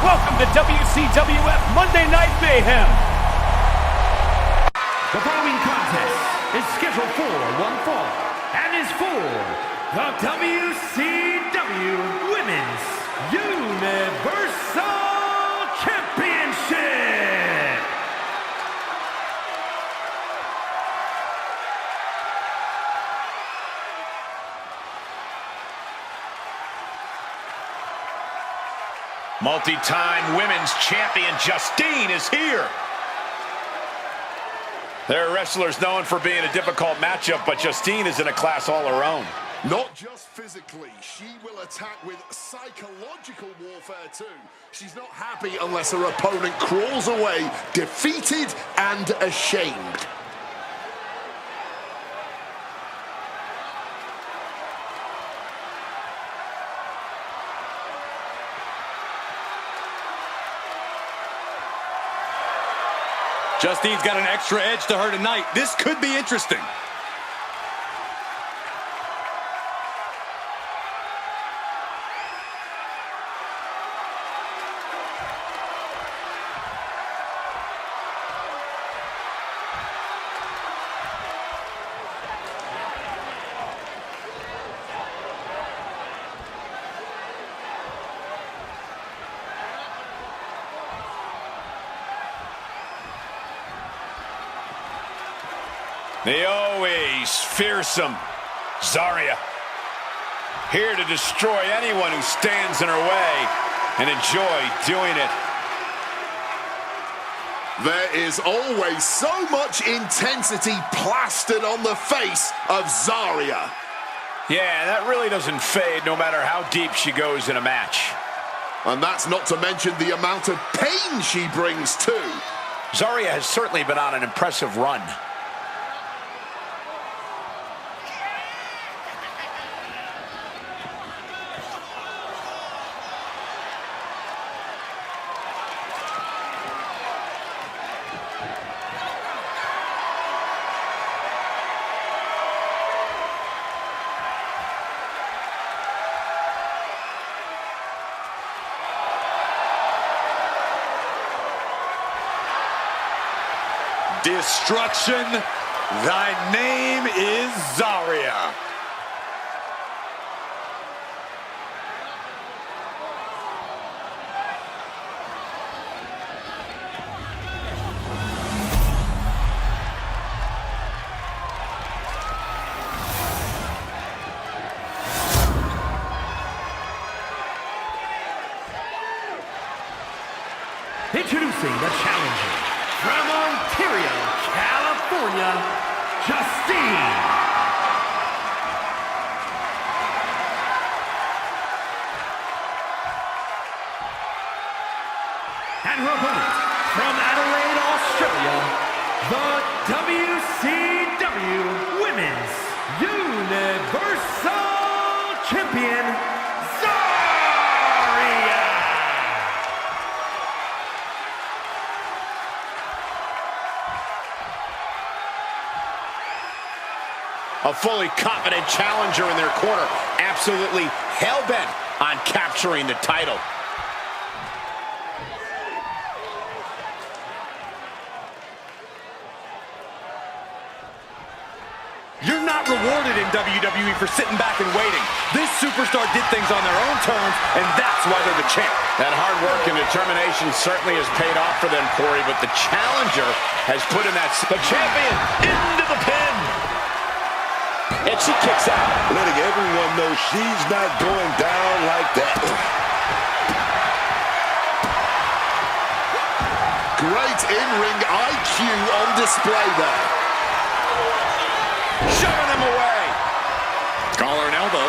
welcome to WCWF Monday Night Mayhem. The following contest is scheduled for one fall and is for the WCW Women's Universal Championship. Multi-time women's champion Justine is here. There are wrestlers known for being a difficult matchup, but Justine is in a class all her own. Not just physically, she will attack with psychological warfare too. She's not happy unless her opponent crawls away, defeated and ashamed. Justine's got an extra edge to her tonight. This could be interesting. The always fearsome Zarya, here to destroy anyone who stands in her way and enjoy doing it. There is always so much intensity plastered on the face of Zarya. Yeah, that really doesn't fade no matter how deep she goes in a match. And that's not to mention the amount of pain she brings too. Zarya has certainly been on an impressive run. Destruction, thy name is Zarya. Introducing the challenger from Ontario, California, Justine. And her opponent from Adelaide, Australia, the WCW Women's Universal Champion, Zarya. A fully confident challenger in their corner, absolutely hell-bent on capturing the title. You're not rewarded in WWE for sitting back and waiting. This superstar did things on their own terms, and that's why they're the champ. That hard work and determination certainly has paid off for them, Corey, but the challenger has put in that... The champion into the pin! And she kicks out. Letting everyone know she's not going down like that. Great in-ring IQ on display there. Shoving them away. Collar and elbow.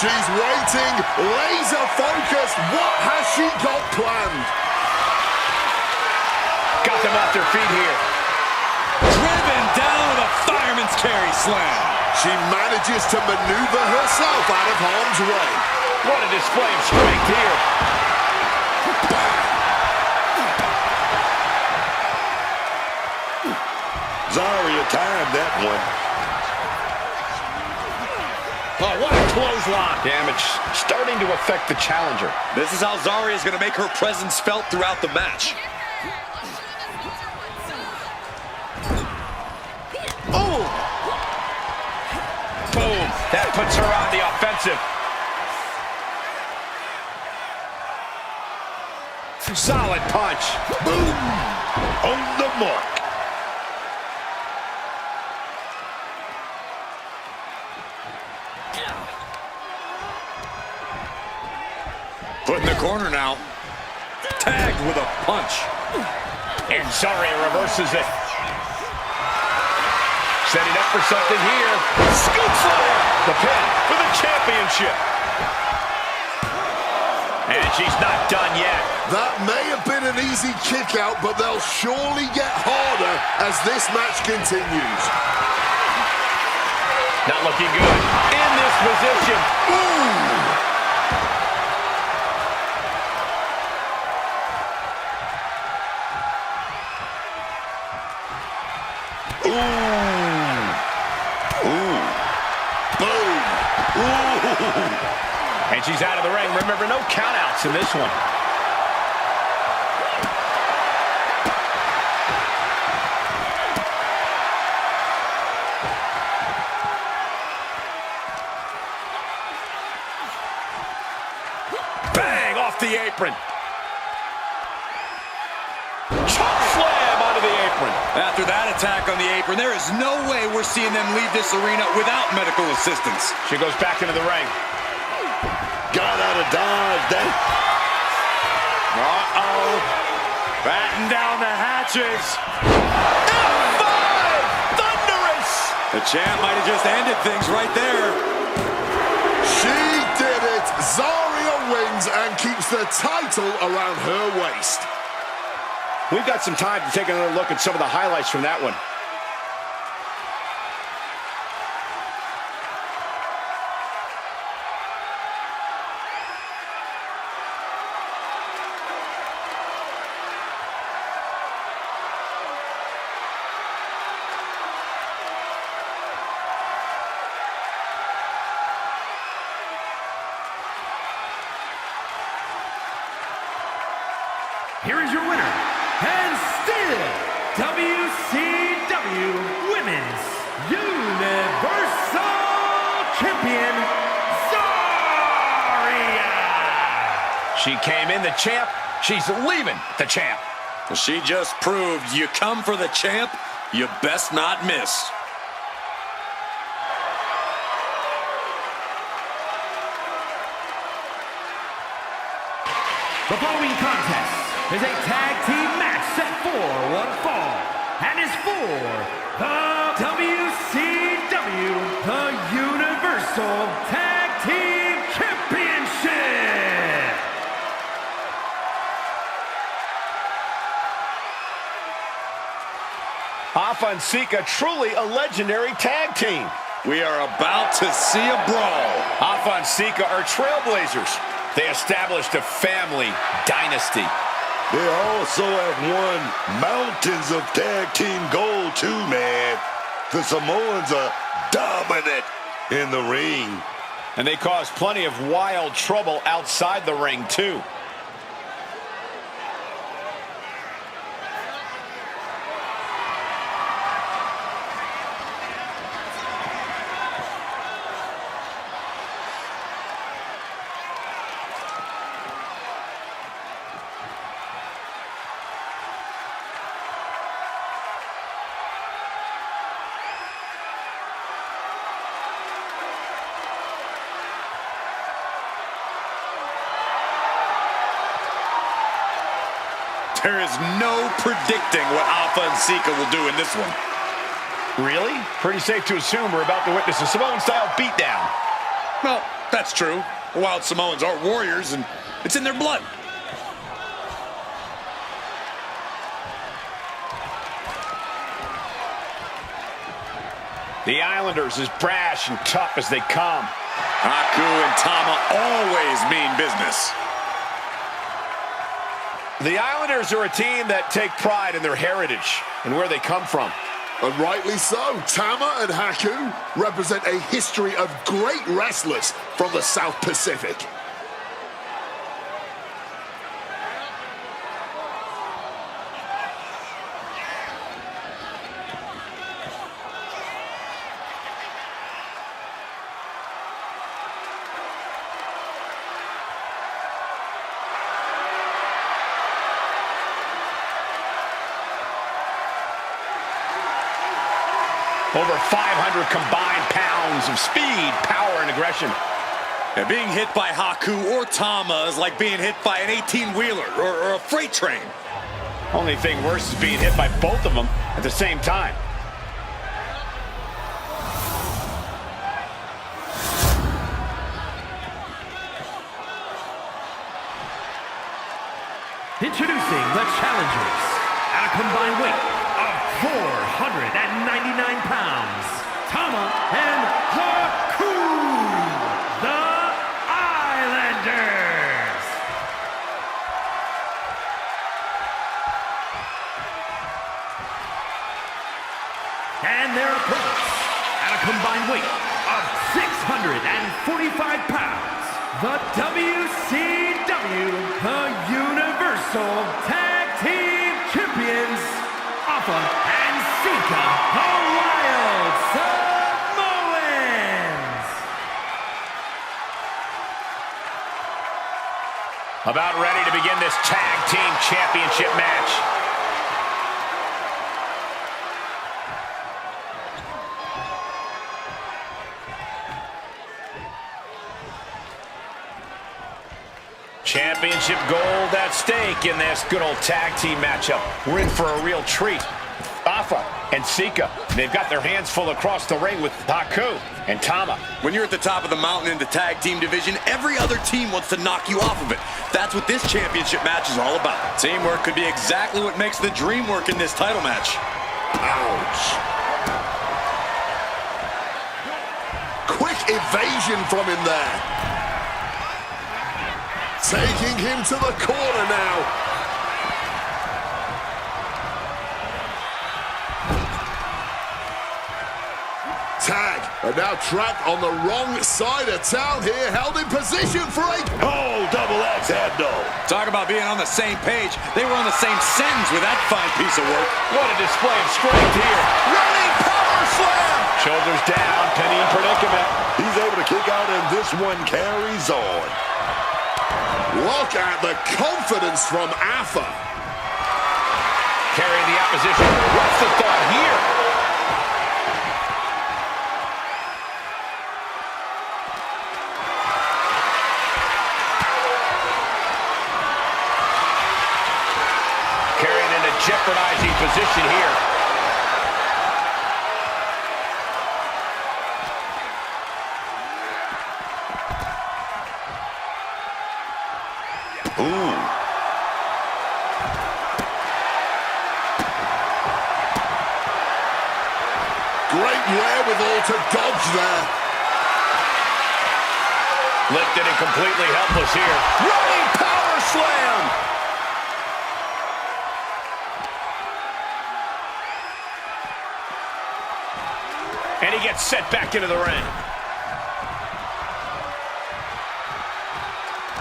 She's waiting, laser focused. What has she got planned? Got them off their feet here. Driven down with a fireman's carry slam. She manages to maneuver herself out of harm's way. What a display of strength here. Zarya timed that one. Oh, what a clothesline. Damage starting to affect the challenger. This is how Zarya is going to make her presence felt throughout the match. Oh! Boom! That puts her on the offensive. Solid punch. Boom! On the mark. Put in the corner now. Tagged with a punch. And Zarya reverses it. Setting up for something here. Scoop slam! The pin for the championship. And she's not done yet. That may have been an easy kick out, but they'll surely get harder as this match continues. Not looking good. In this position. Ooh! And she's out of the ring. Remember, no countouts in this one. Bang! Off the apron. Chop slam onto the apron. After that attack on the apron, there is no way we're seeing them leave this arena without medical assistance. She goes back into the ring. Got out of dodge. That. Uh-oh. Batten down the hatches. F5! Thunderous! The champ might have just ended things right there. She did it. Zarya wins and keeps the title around her waist. We've got some time to take another look at some of the highlights from that one. Here is your winner, and still WCW Women's Universal Champion, Zarya! She came in the champ. She's leaving the champ. She just proved you come for the champ, you best not miss. The following contest is a tag team match set for one fall and is for the WCW, the Universal Tag Team Championship. Alpha and Sika, truly a legendary tag team. We are about to see a brawl. Alpha and Sika are trailblazers. They established a family dynasty. They also have won mountains of tag team gold too, man. The Samoans are dominant in the ring. And they caused plenty of wild trouble outside the ring, too. There is no predicting what Alpha and Sika will do in this one. Really? Pretty safe to assume we're about to witness a Samoan-style beatdown. Well, That's true. Wild Samoans are warriors, and it's in their blood. The Islanders as brash and tough as they come. Haku and Tama always mean business. The Islanders are a team that take pride in their heritage and where they come from. And rightly so. Tama and Haku represent a history of great wrestlers from the South Pacific. Over 500 combined pounds of speed, power, and aggression. And being hit by Haku or Tama is like being hit by an 18-wheeler or a freight train. Only thing worse is being hit by both of them at the same time. Introducing the challengers at a combined weight of 499 pounds, Tama and Haku, the Islanders. And their opponents at a combined weight of 645 pounds, the WCW, the Universal Tag Team Champions, Alpha and Sika, the Wild Samoans. About ready to begin this tag team championship match. Championship gold at stake in this good old tag team matchup. We're in for a real treat. Alpha and Sika, they've got their hands full across the ring with Haku and Tama. When you're at the top of the mountain in the tag team division, every other team wants to knock you off of it. That's what this championship match is all about. Teamwork could be exactly what makes the dream work in this title match. Ouch. Quick evasion from him there. Taking him to the corner now. Tag, and now trapped on the wrong side of town here, held in position for a... Oh, double axe handle. Talk about being on the same page. They were on the same sentence with that fine piece of work. What a display of strength here. Running power slam! Shoulders down, penny in predicament. He's able to kick out, and this one carries on. Look at the confidence from Alpha. Carrying the opposition. What's the thought here? Carrying in a jeopardizing position here. Ooh. Great wherewithal to dodge there. Lifted and completely helpless here. Running power slam! And he gets set back into the ring.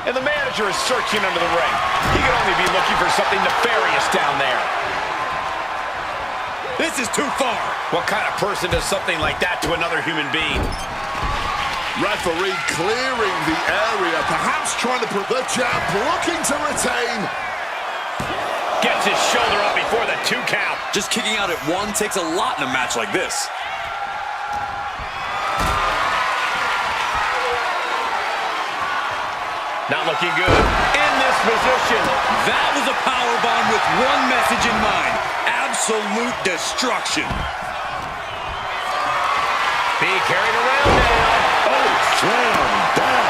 And the manager is searching under the ring. He could only be looking for something nefarious down there. This is too far. What kind of person does something like that to another human being? Referee clearing the area, perhaps trying to put the jab, looking to retain. Gets his shoulder up before the 2 count. Just kicking out at one takes a lot in a match like this. Not looking good in this position. That was a powerbomb with one message in mind. Absolute destruction. Being carried around now. Oh, slam down.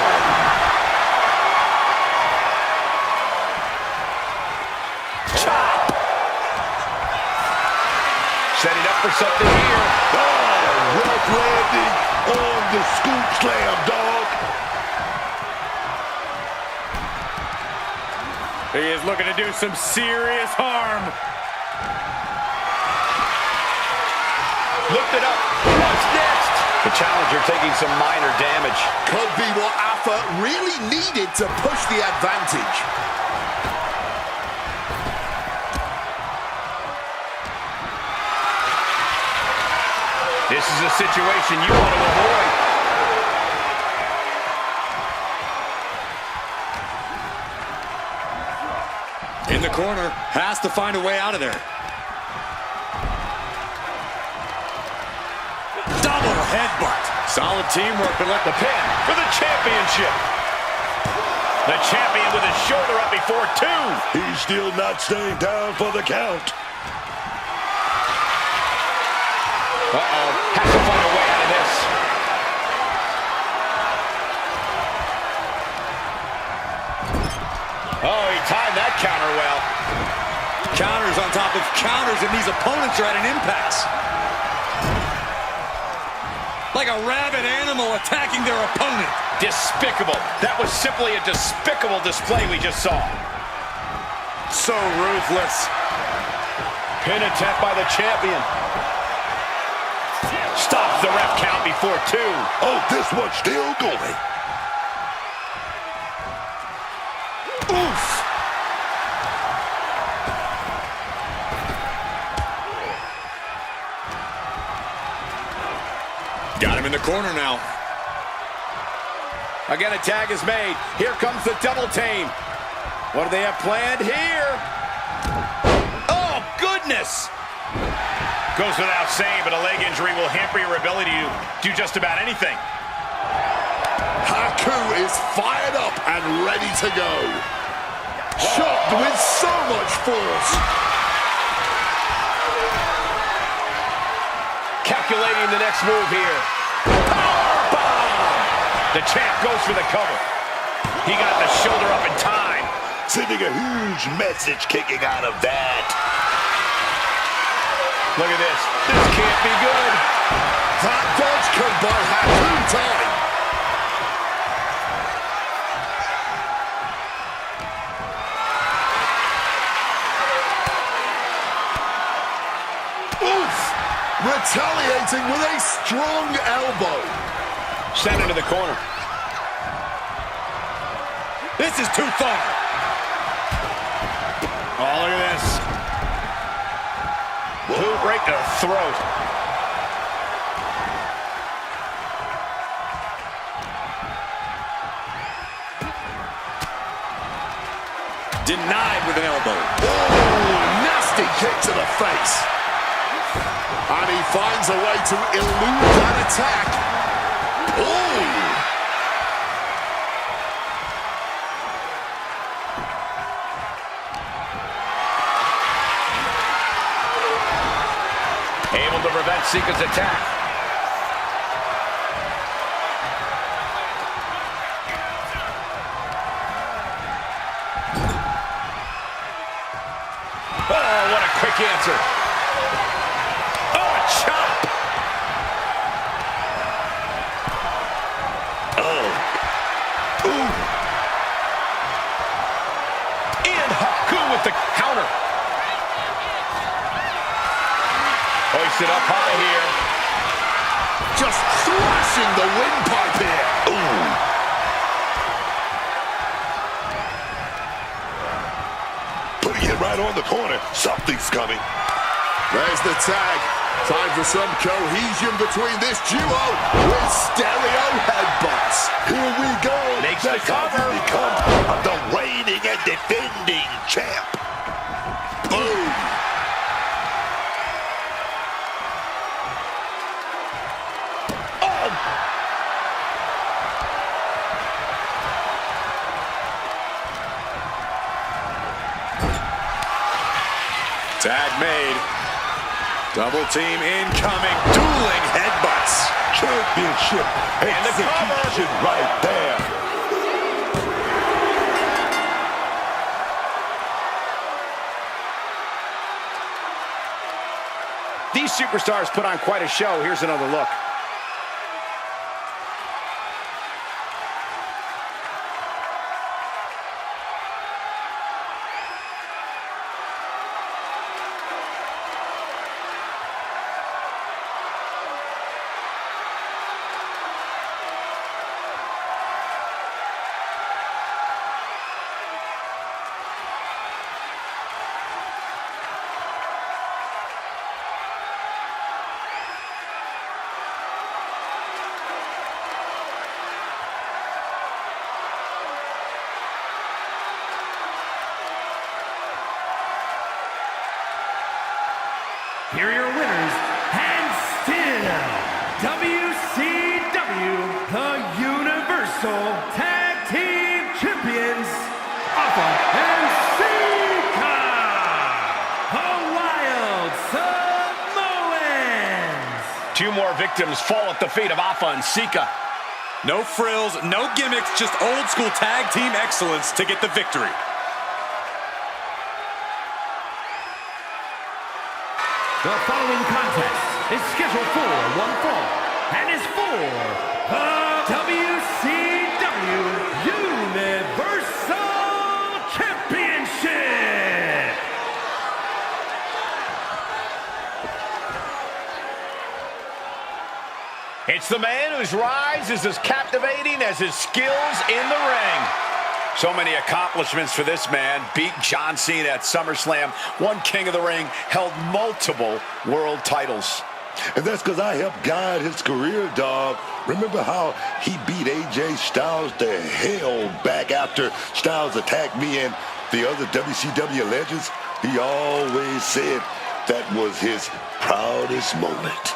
for something here. Oh, rough landing on the scoop slam, dog. He is looking to do some serious harm. Lift it up. What's next? The challenger taking some minor damage. Could be what Alpha really needed to push the advantage. This is a situation you want to avoid. In the corner, has to find a way out of there. Double headbutt. Solid teamwork, but let The pin for the championship. The champion with his shoulder up before two. He's still not staying down for the count. Uh-oh. Has to find a way out of this. Oh, he timed that counter well. counters on top of counters, and these opponents are at an impasse. Like a rabid animal attacking their opponent. Despicable. That was simply a despicable display we just saw. So ruthless. Pin attempt by the champion. Stops the ref count before two. Oh, this one's still going. Oof. Got him in the corner now. Again, a tag is made. Here comes the double team. What do they have planned here? Oh, goodness! Goes without saying, but a leg injury will hamper your ability to do just about anything. Haku is fired up and ready to go. Shot with so much force. Calculating the next move here. Powerbomb! The champ goes for the cover. He got the shoulder up in time. Sending a huge message kicking out of that. Look at this. This can't be good. That dodge could buy Haku time. Oof! Retaliating with a strong elbow. Sent into the corner. This is too far. Oh, look at this. Boot right to the throat. Denied with an elbow. Oh, nasty kick to the face. And he finds a way to elude that attack. Oh! Able to prevent Sika's attack. Oh, what a quick answer. Oh, a chop. Oh. Ooh. And Haku with the counter. Hoisted up high here. Just thrashing the windpipe here. Ooh. Putting it right on the corner. Something's coming. There's the tag. Time for some cohesion between this duo with stereo headbutts. Here we go. Makes the That's how cover. he becomes the reigning and defending champ. Boom! Tag made. Double team incoming. Dueling headbutts. Championship And the cover. execution right there. These superstars put on quite a show. Here's another look. Here are your winners, and still WCW, the Universal Tag Team Champions, Alpha and Sika, the Wild Samoans. Two more victims fall at the feet of Alpha and Sika. No frills, no gimmicks, just old school tag team excellence to get the victory. The following contest is scheduled for one fall and is for the WCW Universal Championship. It's the man whose rise is as captivating as his skills in the ring. So many accomplishments for this man. Beat John Cena at SummerSlam, won King of the Ring, held multiple world titles. And that's because I helped guide his career, dog. Remember how he beat AJ Styles to hell back after Styles attacked me and the other WCW legends? He always said that was his proudest moment.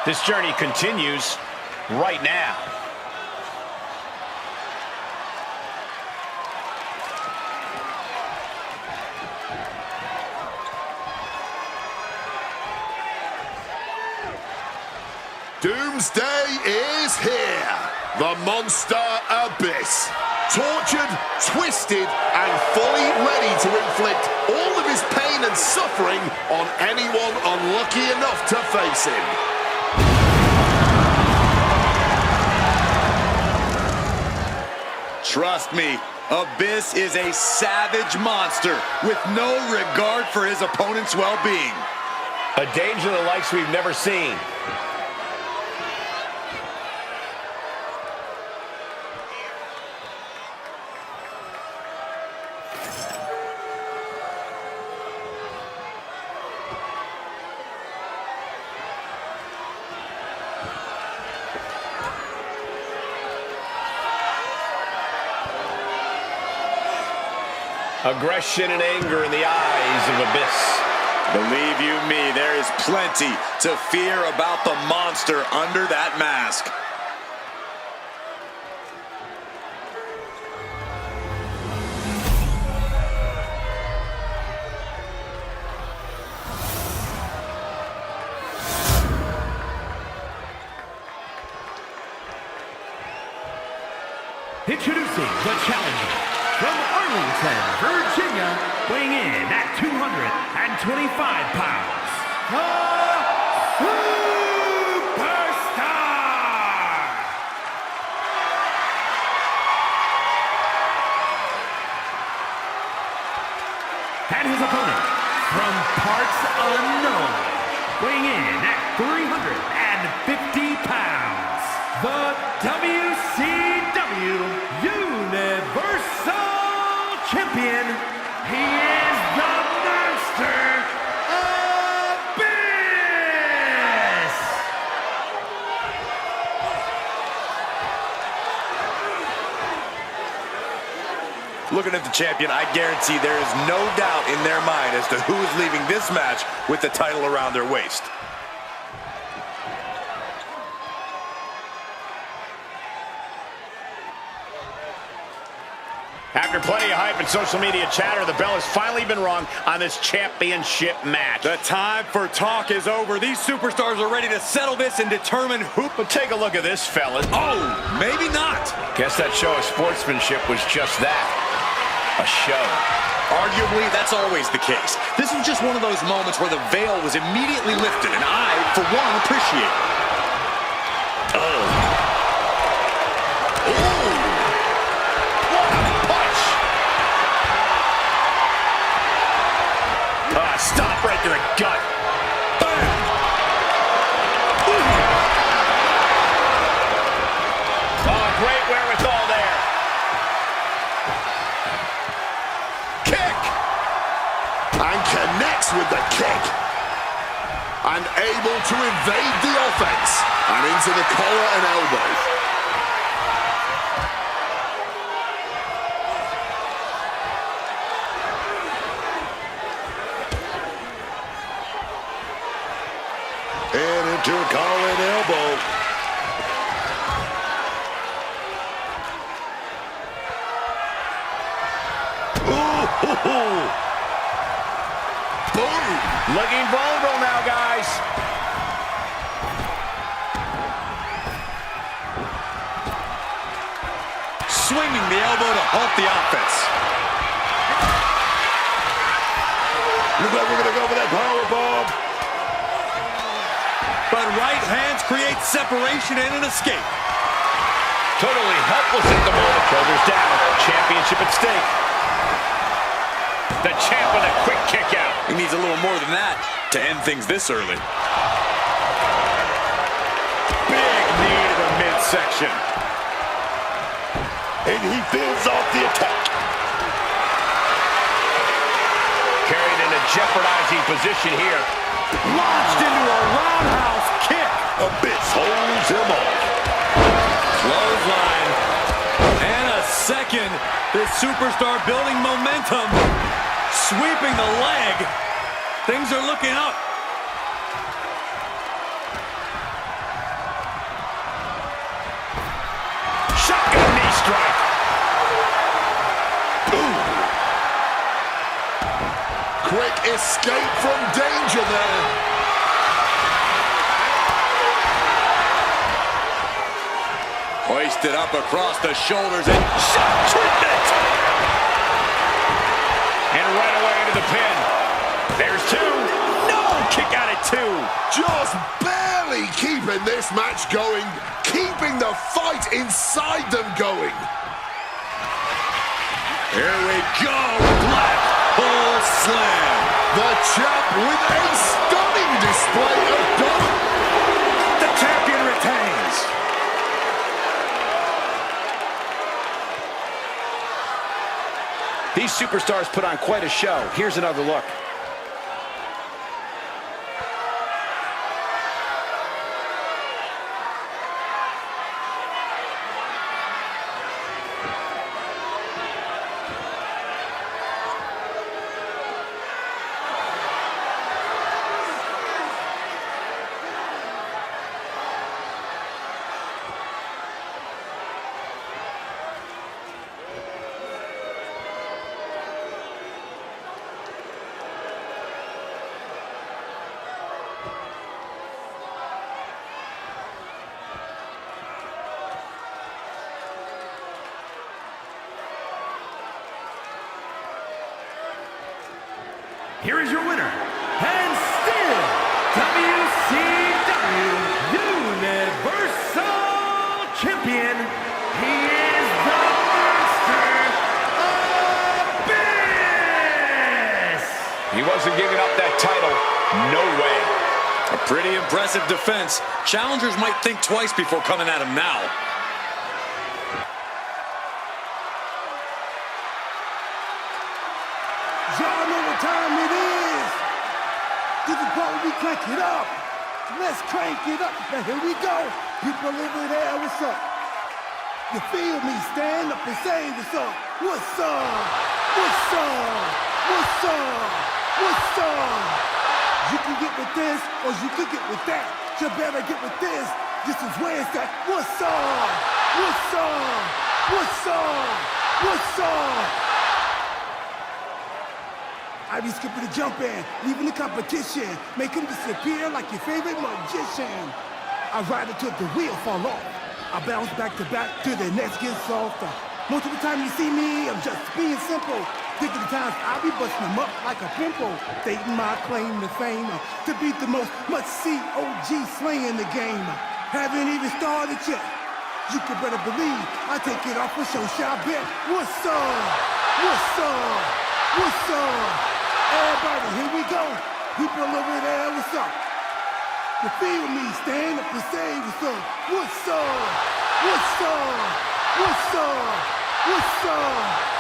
This journey continues right now. Doomsday is here. The Monster Abyss. Tortured, twisted, and fully ready to inflict all of his pain and suffering on anyone unlucky enough to face him. Trust me, Abyss is a savage monster with no regard for his opponent's well-being. A danger the likes we've never seen. Aggression and anger in the eyes of Abyss. Believe you me, there is plenty to fear about the monster under that mask. Introducing the challenger from Arlington, Virginia, weighing in at 225 pounds, the Superstar! And his opponent from parts unknown, weighing in at 350 pounds, the WCW Universal Champion. He is the Monster Abyss! Looking at the champion, I guarantee there is no doubt in their mind as to who is leaving this match with the title around their waist. After plenty of hype and social media chatter, the bell has finally been rung on this championship match. The time for talk is over. These superstars are ready to settle this and determine who... But take a look at this, fellas. Oh, maybe not. Guess that show of sportsmanship was just that. A show. Arguably, that's always the case. This was just one of those moments where the veil was immediately lifted, and I, for one, appreciate it. Stop right to the gut. Bam! Oh, great wherewithal there. Kick. And connects with the kick. And able to evade the offense. And into the collar and elbow. And into a collar and elbow. Ooh. Boom. Looking vulnerable now, guys. Swinging the elbow to halt the offense. Looks like we're going to go for that powerbomb. But right hands create separation and an escape. Totally helpless at the moment. Shoulders down. Championship at stake. The champ with a quick kick out. He needs a little more than that to end things this early. Big knee to the midsection. And he fends off the attack. Carried in a jeopardizing position here. Launched into a roundhouse kick. Abyss holds him off. Clothesline. And a second. This superstar building momentum. Sweeping the leg. Things are looking up. Shotgun knee strike. Ooh. Quick escape from danger there. Hoisted up across the shoulders and shot treatment. And right away into the pin. There's two. No! Kick out at two. Just barely keeping this match going. Keeping the fight inside them going. Here we go. Black Hole Slam. The champ with a stunning display of dominance. The champion retains. These superstars put on quite a show. Here's another look. Here is your winner, and still WCW Universal Champion. He is the Monster Abyss! He wasn't giving up that title. No way. A pretty impressive defense. Challengers might think twice before coming at him now. Y'all know what time it is. This is part where we crank it up. Let's crank it up. Now here we go. People over there, what's up? You feel me? Stand up and say what's up. What's up? What's up? What's up? What's up? You can get with this or you can get with that. You better get with this. This is where it's at. What's up? What's up? What's up? What's up? I be skipping the jump in, leaving the competition, make him disappear like your favorite magician. I ride until the wheel fall off. I bounce back to back till the next gets softer. Most of the time you see me, I'm just being simple. Thinking the times I be busting them up like a pimple. Stating my claim to fame, to be the most must-see OG slaying in the game. Haven't even started yet. You can better believe I take it off for show, shall bet. What's up? What's up? What's up? Everybody, here we go. People over there, what's up? You feel me? Stand up and say what's up. What's up? What's up? What's up? What's up?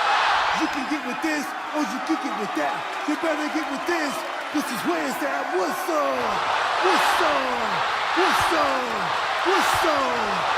You can get with this, or you can get with that. You better get with this. This is where it's at. What's up? What's up? What's up? What's up?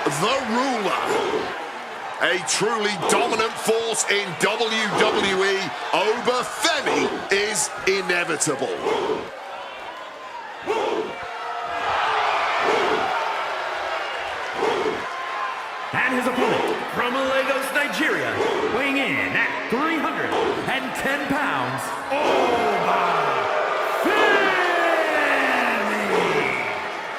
The Ruler. A truly dominant force in WWE, Oba Femi is inevitable. And his opponent from Lagos, Nigeria, weighing in at 310 pounds, Oba Femi.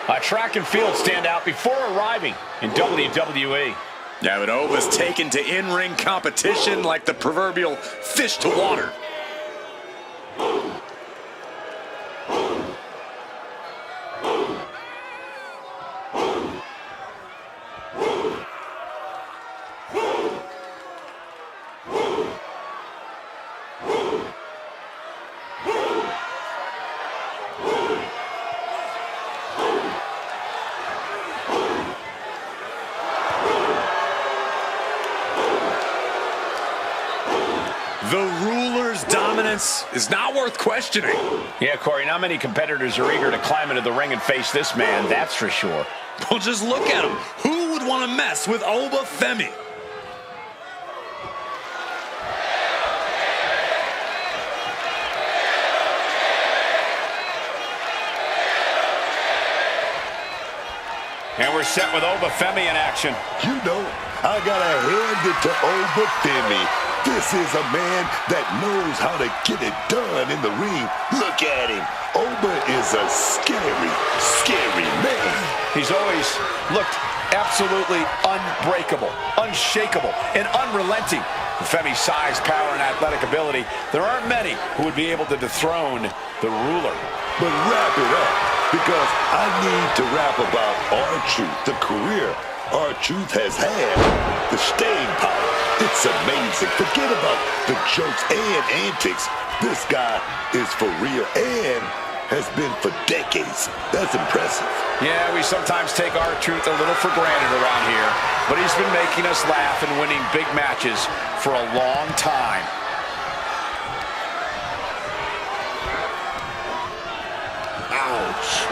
A track and field standout before arriving in WWE. Yeah, but Oba's taken to in-ring competition like the proverbial fish to water. The Ruler's dominance is not worth questioning. Yeah, Corey, not many competitors are eager to climb into the ring and face this man, that's for sure. Well, just look at him. Who would want to mess with Oba Femi? And we're set with Oba Femi in action. You know, I gotta hand it to Oba Femi. This is a man that knows how to get it done in the ring. Look at him. Oba is a scary, scary man. He's always looked absolutely unbreakable, unshakable, and unrelenting. With Femi's size, power, and athletic ability, there aren't many who would be able to dethrone the Ruler. But wrap it up, because I need to rap about R-Truth, the career R-Truth has had, the staying power. It's amazing. Forget about the jokes and antics. This guy is for real and has been for decades. That's impressive. Yeah, we sometimes take R-Truth a little for granted around here, but he's been making us laugh and winning big matches for a long time. Ouch.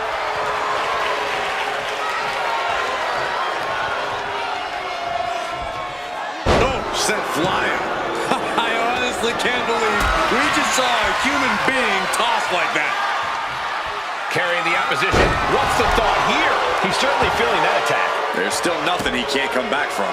Sent flying. I honestly can't believe we just saw a human being tossed like that. Carrying the opposition. What's the thought here? He's certainly feeling that attack. There's still nothing he can't come back from.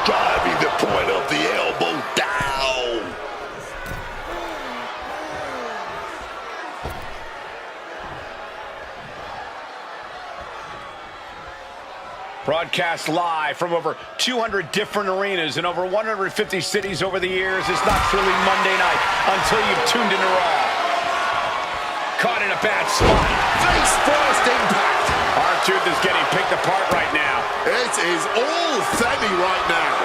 Driving the point of the elbow down. Broadcast live from over 200 different arenas in over 150 cities over the years. It's not truly Monday night until you've tuned into Raw. Caught in a bad spot. Face first impact. R-Truth is getting picked apart right now. It is all Femi right now.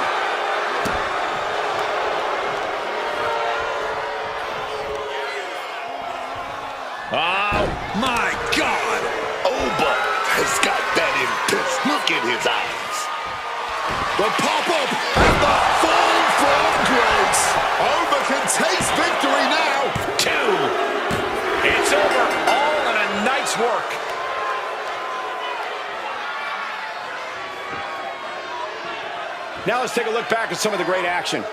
Oh, my God. Oba has got that intense look in his eyes. The pop-up and the fall from grace. Oba can taste victory now. 2. It's over. All in a night's work. Now let's take a look back at some of the great action.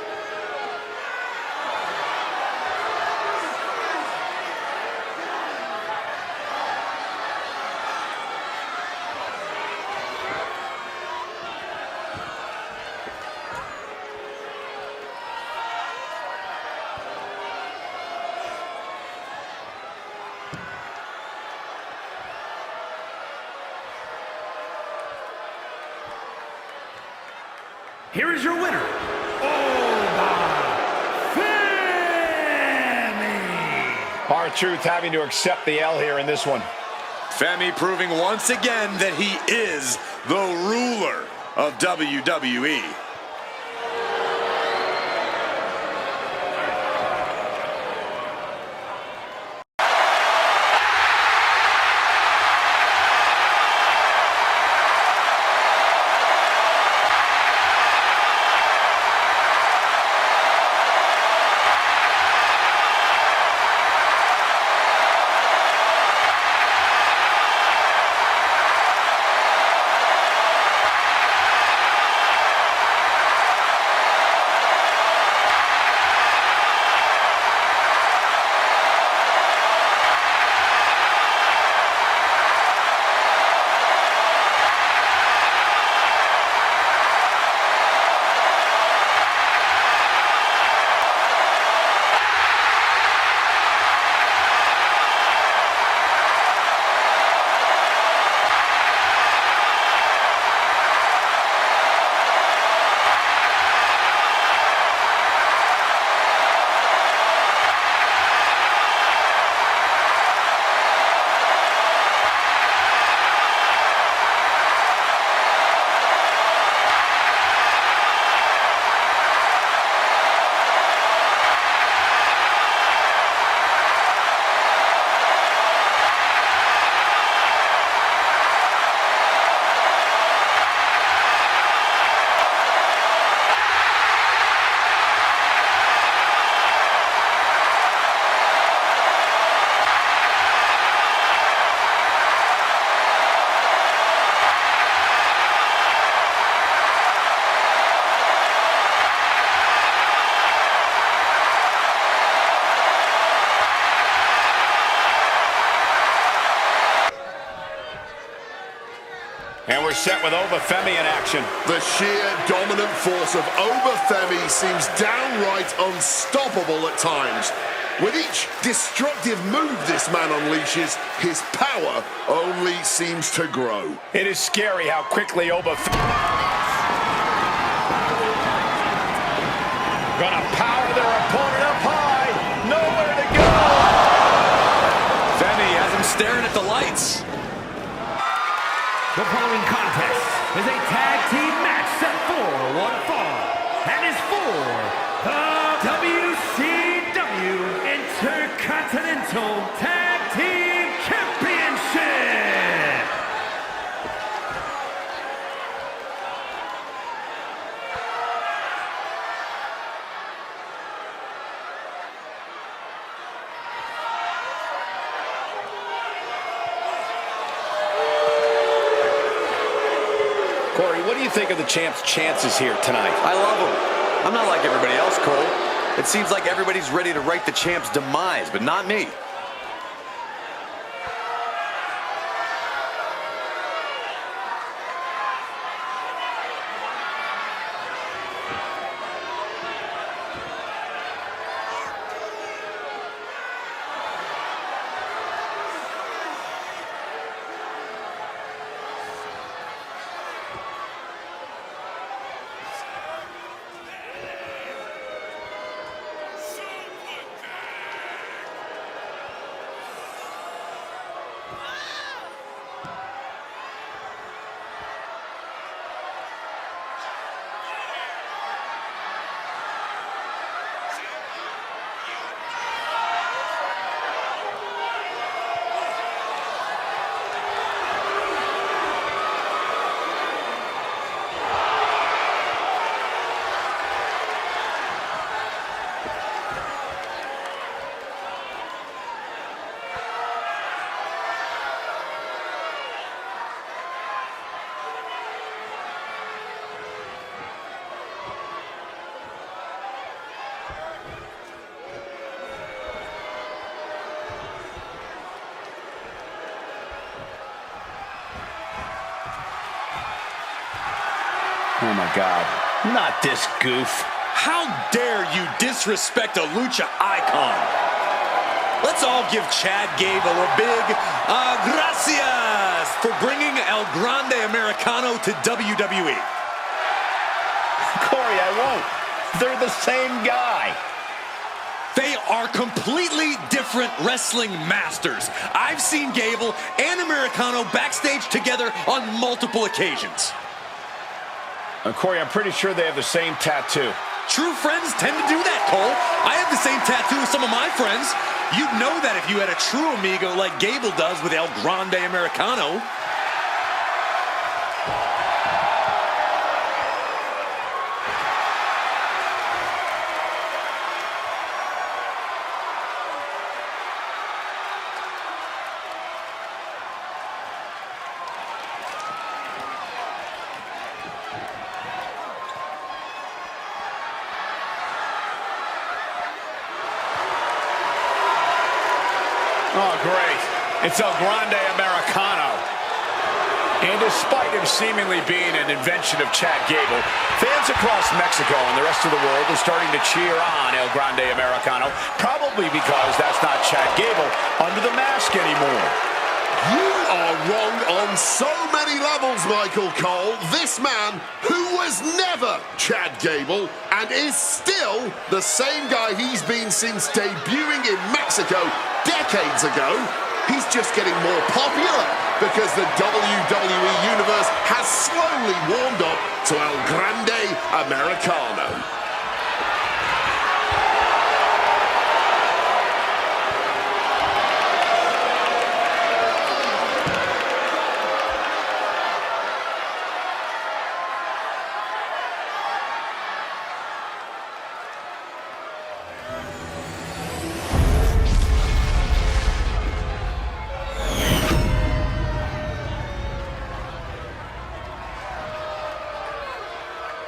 Here is your winner, Oba Femi. R-Truth having to accept the L here in this one. Femi proving once again that he is the ruler of WWE. And we're set with Oba Femi in action. The sheer dominant force of Oba Femi seems downright unstoppable at times. With each destructive move this man unleashes, his power only seems to grow. It is scary how quickly Oba gonna power their opponent up high. Nowhere to go. Femi has him staring at the lights. The following contest is a tag team match set for one fall and is for the WCW Intercontinental Tag Team Championship. Corey, what do you think of the champ's chances here tonight? I love him. I'm not like everybody else, Cole. It seems like everybody's ready to write the champ's demise, but not me. Oh my God, not this goof. How dare you disrespect a lucha icon? Let's all give Chad Gable a big gracias for bringing El Grande Americano to WWE. Corey, I won't. They're the same guy. They are completely different wrestling masters. I've seen Gable and Americano backstage together on multiple occasions. Corey, I'm pretty sure they have the same tattoo. True friends tend to do that, Cole. I have the same tattoo as some of my friends. You'd know that if you had a true amigo like Gable does with El Grande Americano. Oh, great. It's El Grande Americano. And despite him seemingly being an invention of Chad Gable, fans across Mexico and the rest of the world are starting to cheer on El Grande Americano, probably because that's not Chad Gable under the mask anymore. You are wrong on so many levels, Michael Cole. This man, who was never Chad Gable and is still the same guy he's been since debuting in Mexico decades ago, he's just getting more popular because the WWE Universe has slowly warmed up to El Grande Americano.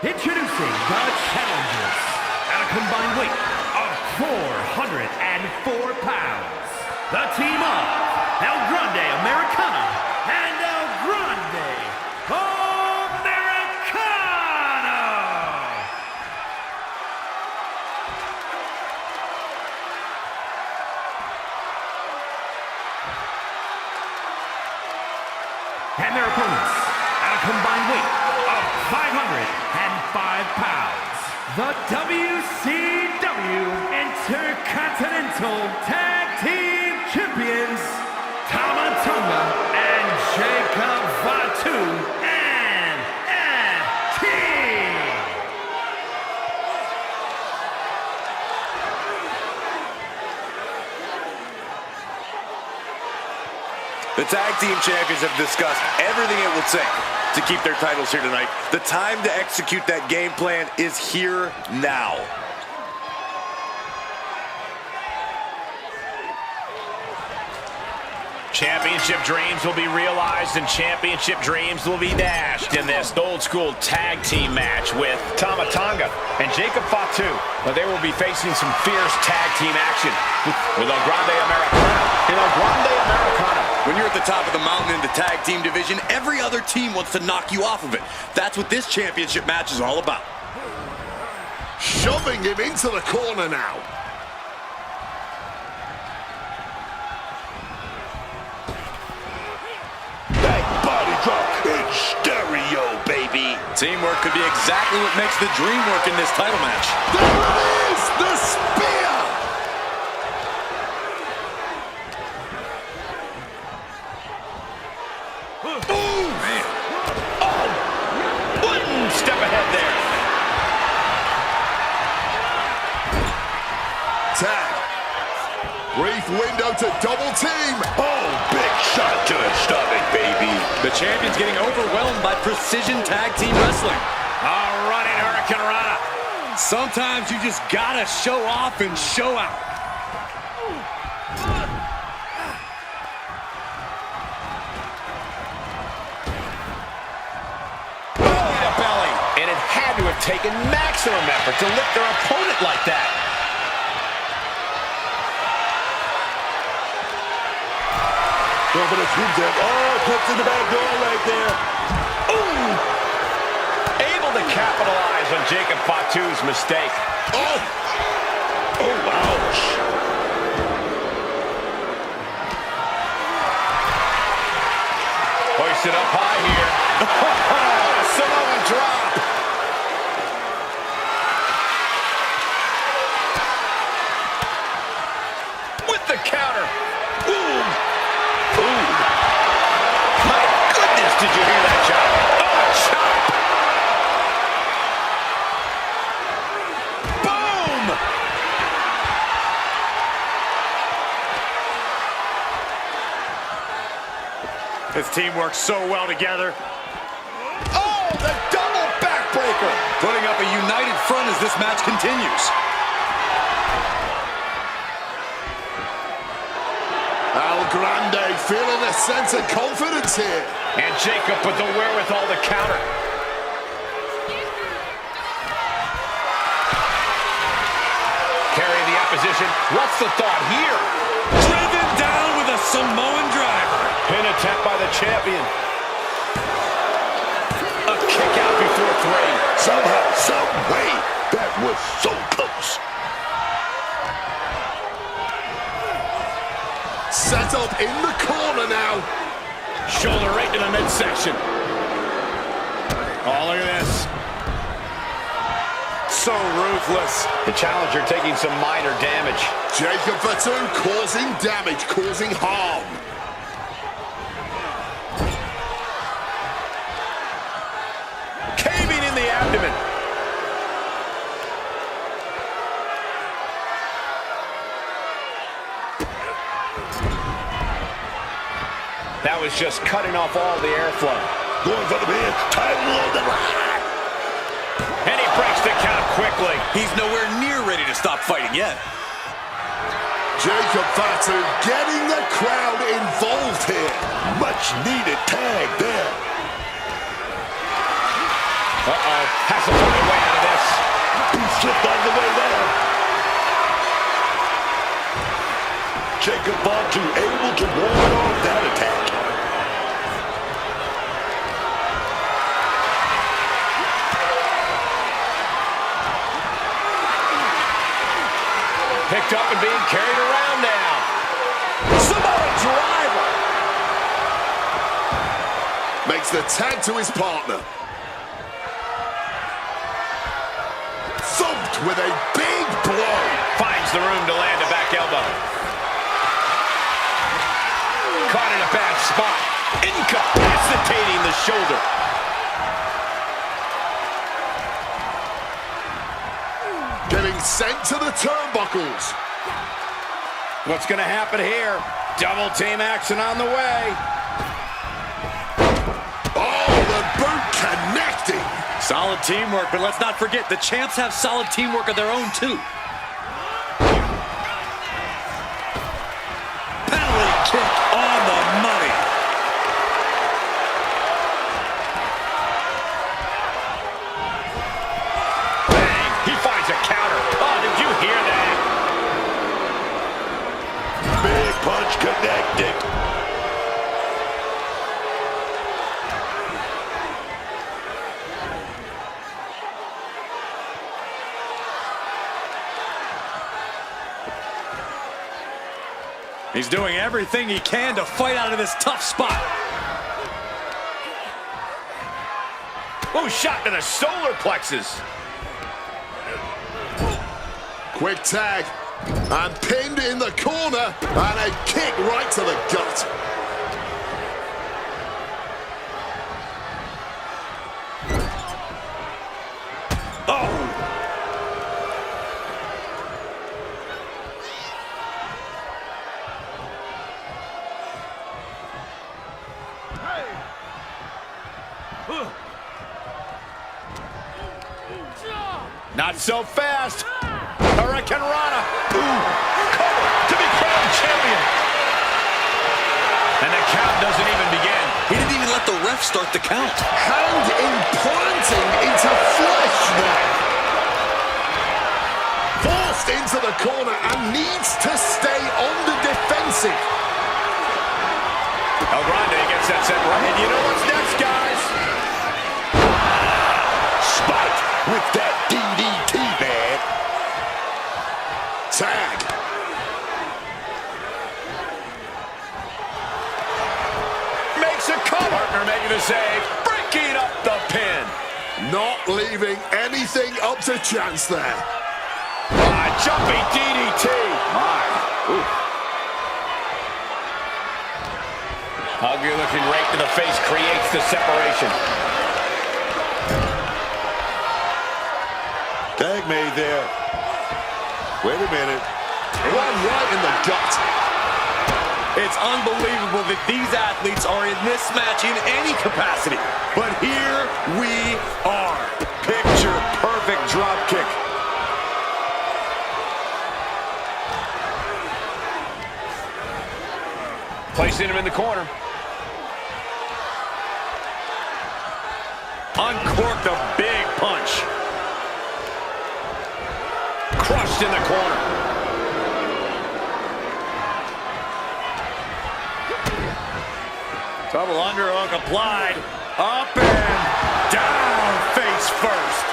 Introducing the challengers at a combined weight of 404 pounds. The team of El Grande Americano and El Grande Americano. And their opponents at a combined weight of 505 pounds. The WCW Intercontinental Tag Team Champions, Tama Tonga and Jacob Fatu NXT. The tag team champions have discussed everything it will take to keep their titles here tonight. The time to execute that game plan is here now. Championship dreams will be realized and championship dreams will be dashed in this old-school tag team match with Tama Tonga and Jacob Fatu. But they will be facing some fierce tag team action with El Grande Americano and El Grande Americano. When you're at the top of the mountain in the tag team division, every other team wants to knock you off of it. That's what this championship match is all about. Shoving him into the corner now. Body drop in stereo, baby. Teamwork could be exactly what makes the dream work in this title match. There it is! The spear! Ooh, man. Oh, one step ahead there. Tag. Brief window to double team. Oh, big shot to the stomach, baby. The champion's getting overwhelmed by precision tag team wrestling. All running Hurricane Rana. Sometimes you just gotta show off and show out. Belly to belly. And it had to have taken maximum effort to lift their opponent like that. Go for the tombstone. Oh, cuts in the back door right there. Ooh! Able Failed to capitalize on Jacob Fatu's mistake. Oh! Oh, ouch! Hoisted up high here. Oh, a Samoan drop. With the counter. Boom. Boom. My goodness, did you hear that chop? Oh, chop. Boom. This team works so well together. Oh, the double backbreaker. Putting up a united front as this match continues. Al Grande feeling a sense of confidence here. And Jacob with the wherewithal to counter. Carry the opposition. What's the thought here? Driven down with a Samoan driver. Pin attempt by the champion. A kick out before 3. Somehow, some way, that was so close. Set up in the corner now. Shoulder right to the midsection. Oh, look at this. So ruthless. The challenger taking some minor damage. Jacob Fatu causing damage, causing harm. Caving in the abdomen. That was just cutting off all the airflow. Going for the man, title on the line. And he breaks the count quickly. He's nowhere near ready to stop fighting yet. Jacob Fatu getting the crowd involved here. Much needed tag there. Uh-oh. Has to find a way out of this. He slipped out of the way there. Jacob Fatu able to ward off that attack. Picked up and being carried around now. Samoan driver. Makes the tag to his partner. Thumped with a big blow. Finds the room to land a back elbow. Caught in a bad spot. Incapacitating the shoulder. Getting sent to the turnbuckles. What's going to happen here? Double team action on the way. Oh, the boot connecting. Solid teamwork, but let's not forget, the champs have solid teamwork of their own, too. Penalty kick on the money. Bang! He finds a counter. Oh, did you hear that? Big punch connected. He's doing everything he can to fight out of this tough spot. Oh, shot to the solar plexus. Quick tag. And pinned in the corner. And a kick right to the gut. Not so fast. Hurricane Rana. Ooh, cover to be crowned champion. And the count doesn't even begin. He didn't even let the ref start the count. Hand implanting into flesh now. Forced into the corner and needs to stay on the defensive. El Grande gets that set right. And you know what's next, guys? with that DDT, man. Tag. Makes a cover. Partner making the save. Breaking up the pin. Not leaving anything up to chance there. Jumping DDT. My. Ooh. Ugly looking rake to the face creates the separation. Tag made there. Wait a minute. One right in the gut. It's unbelievable that these athletes are in this match in any capacity. But here we are. Picture perfect drop kick. Placing him in the corner. Uncorked a big punch. Crushed in the corner. Double underhook applied. Up and down face first.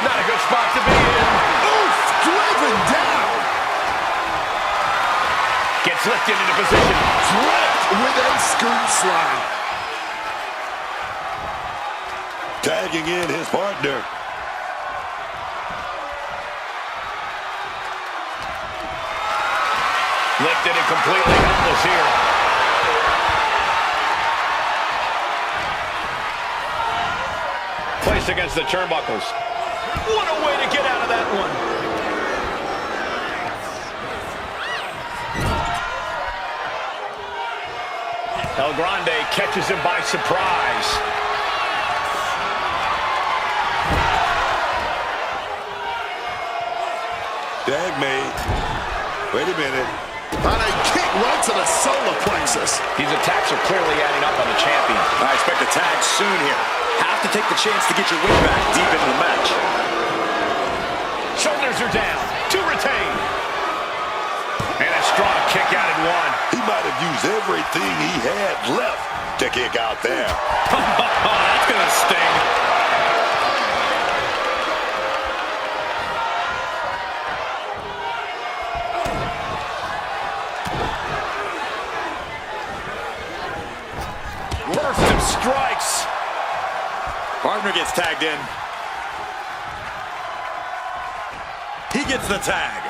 Not a good spot to be in. Oof! Driven down. Gets lifted into position. Dropped with a scoop slam. Tagging in his partner. Lifted and completely helpless here. Placed against the turnbuckles. What a way to get out of that one. El Grande catches him by surprise. Tag made. Wait a minute. And a kick right to the solar plexus. These attacks are clearly adding up on the champion. I expect a tag soon here. Have to take the chance to get your win back deep into the match. Shoulders are down. Two retain. And a strong kick out at one. He might have used everything he had left to kick out there. That's going to sting. Worst of strikes. Partner gets tagged in. He gets the tag.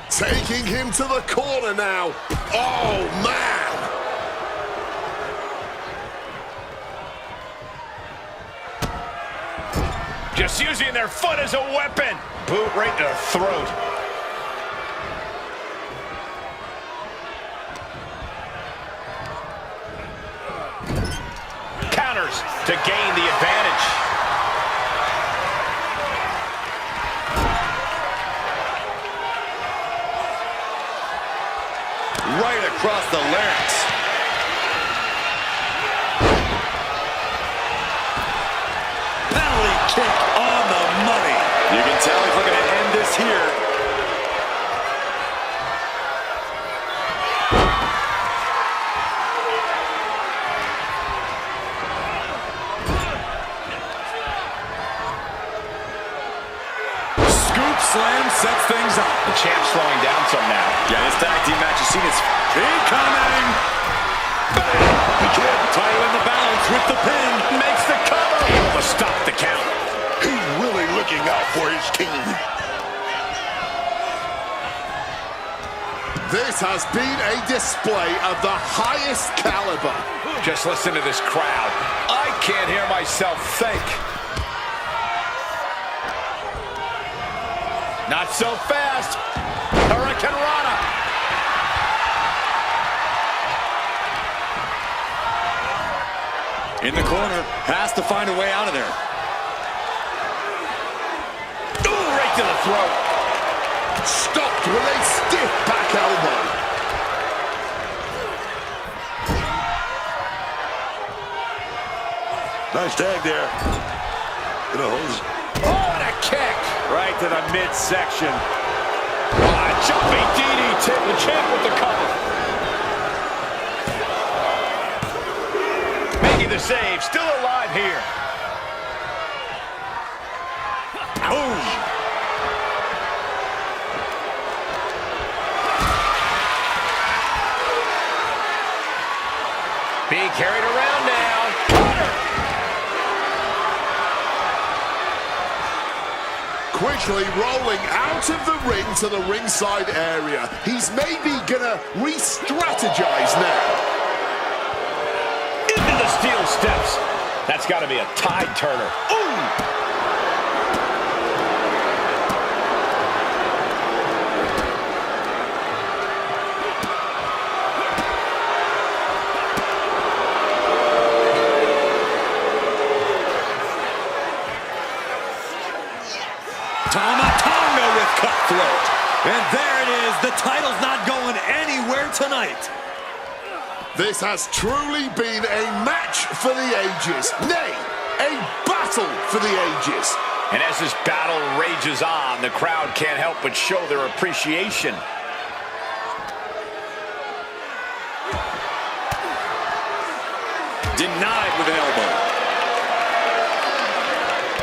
Taking him to the corner now. Oh, man. Just using their foot as a weapon. Boot right to the throat. Counters to gain the advantage. Right across the larynx. Penalty kick on the money. You can tell he's looking to end this here. Scoop slam sets things up. The champ's slowing down some now. Yeah, this tag team match has seen its incoming. Bang! He can't title in the balance with the pin. Makes the cover. Able to stop the count. He's really looking out for his team. This has been a display of the highest caliber. Just listen to this crowd. I can't hear myself think. Not so fast. Hurricane Rana. In the corner, has to find a way out of there. to the throat. Stopped with a stiff back elbow. Nice tag there. Oh, and a kick. Right to the midsection. Jumping DDT. The champ with the cover. Making the save. Still alive here. Boom. Being carried around now. Quickly rolling out of the ring to the ringside area. He's maybe gonna re-strategize now. Into the steel steps. That's got to be a tide turner. Ooh! Tamatonga with cutthroat. And there it is. The title's not going anywhere tonight. This has truly been a match for the ages. Nay, a battle for the ages. And as this battle rages on, the crowd can't help but show their appreciation. Denied with an elbow.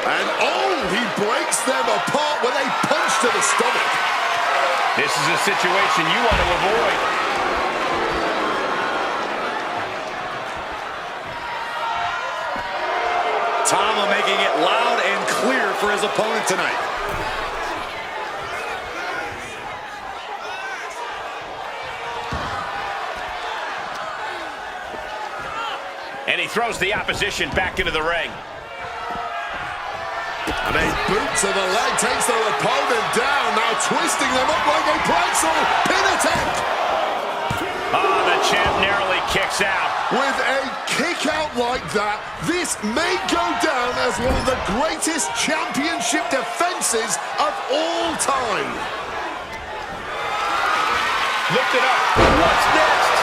And oh, he breaks them apart with a punch to the stomach. This is a situation you want to avoid. Tama making it loud and clear for his opponent tonight. And he throws the opposition back into the ring. And a boot to the leg takes their opponent down, now twisting them up like a pretzel. Pin attempt. Oh, the champ narrowly kicks out. With a kick out like that, this may go down as one of the greatest championship defenses of all time. Lift it up. What's next?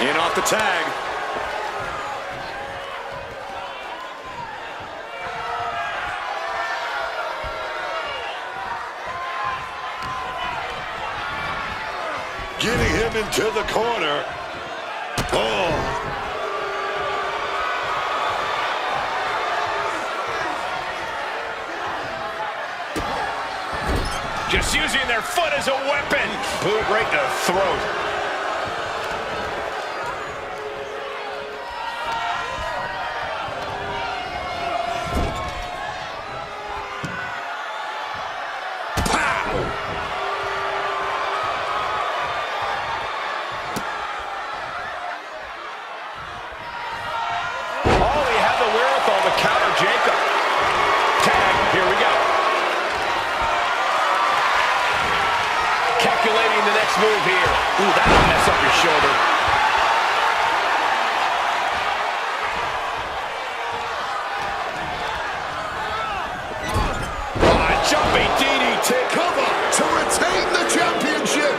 In off the tag. Getting him into the corner. Oh. Just using their foot as a weapon. Boot right to the throat. Jacob. Tag, here we go. Calculating the next move here. Ooh, that'll mess up your shoulder. Jumping DDT. Cover to retain the championship.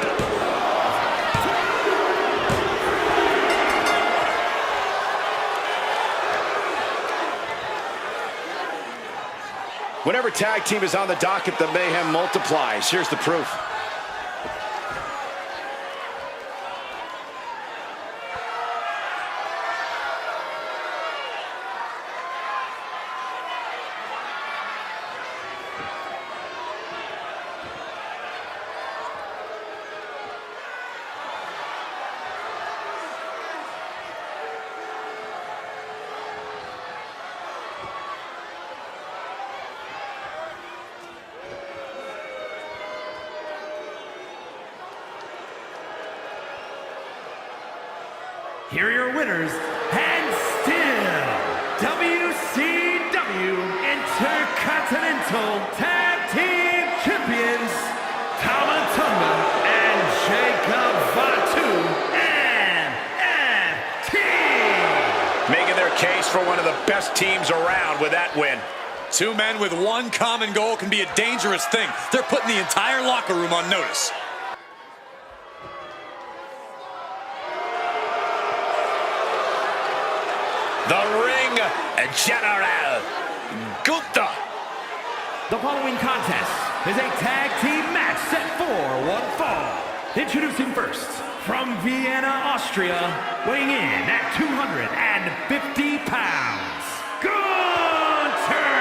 Whenever tag team is on the docket, the mayhem multiplies. Here's the proof. Here are your winners, and still WCW Intercontinental Tag Team Champions, Tamatonga and Jacob Fatu, NXT. Making their case for one of the best teams around with that win. Two men with one common goal can be a dangerous thing. They're putting the entire locker room on notice. The Ring General Gunther. The following contest is a tag team match set for one fall. Introducing first, from Vienna, Austria, weighing in at 250 pounds, Gunther!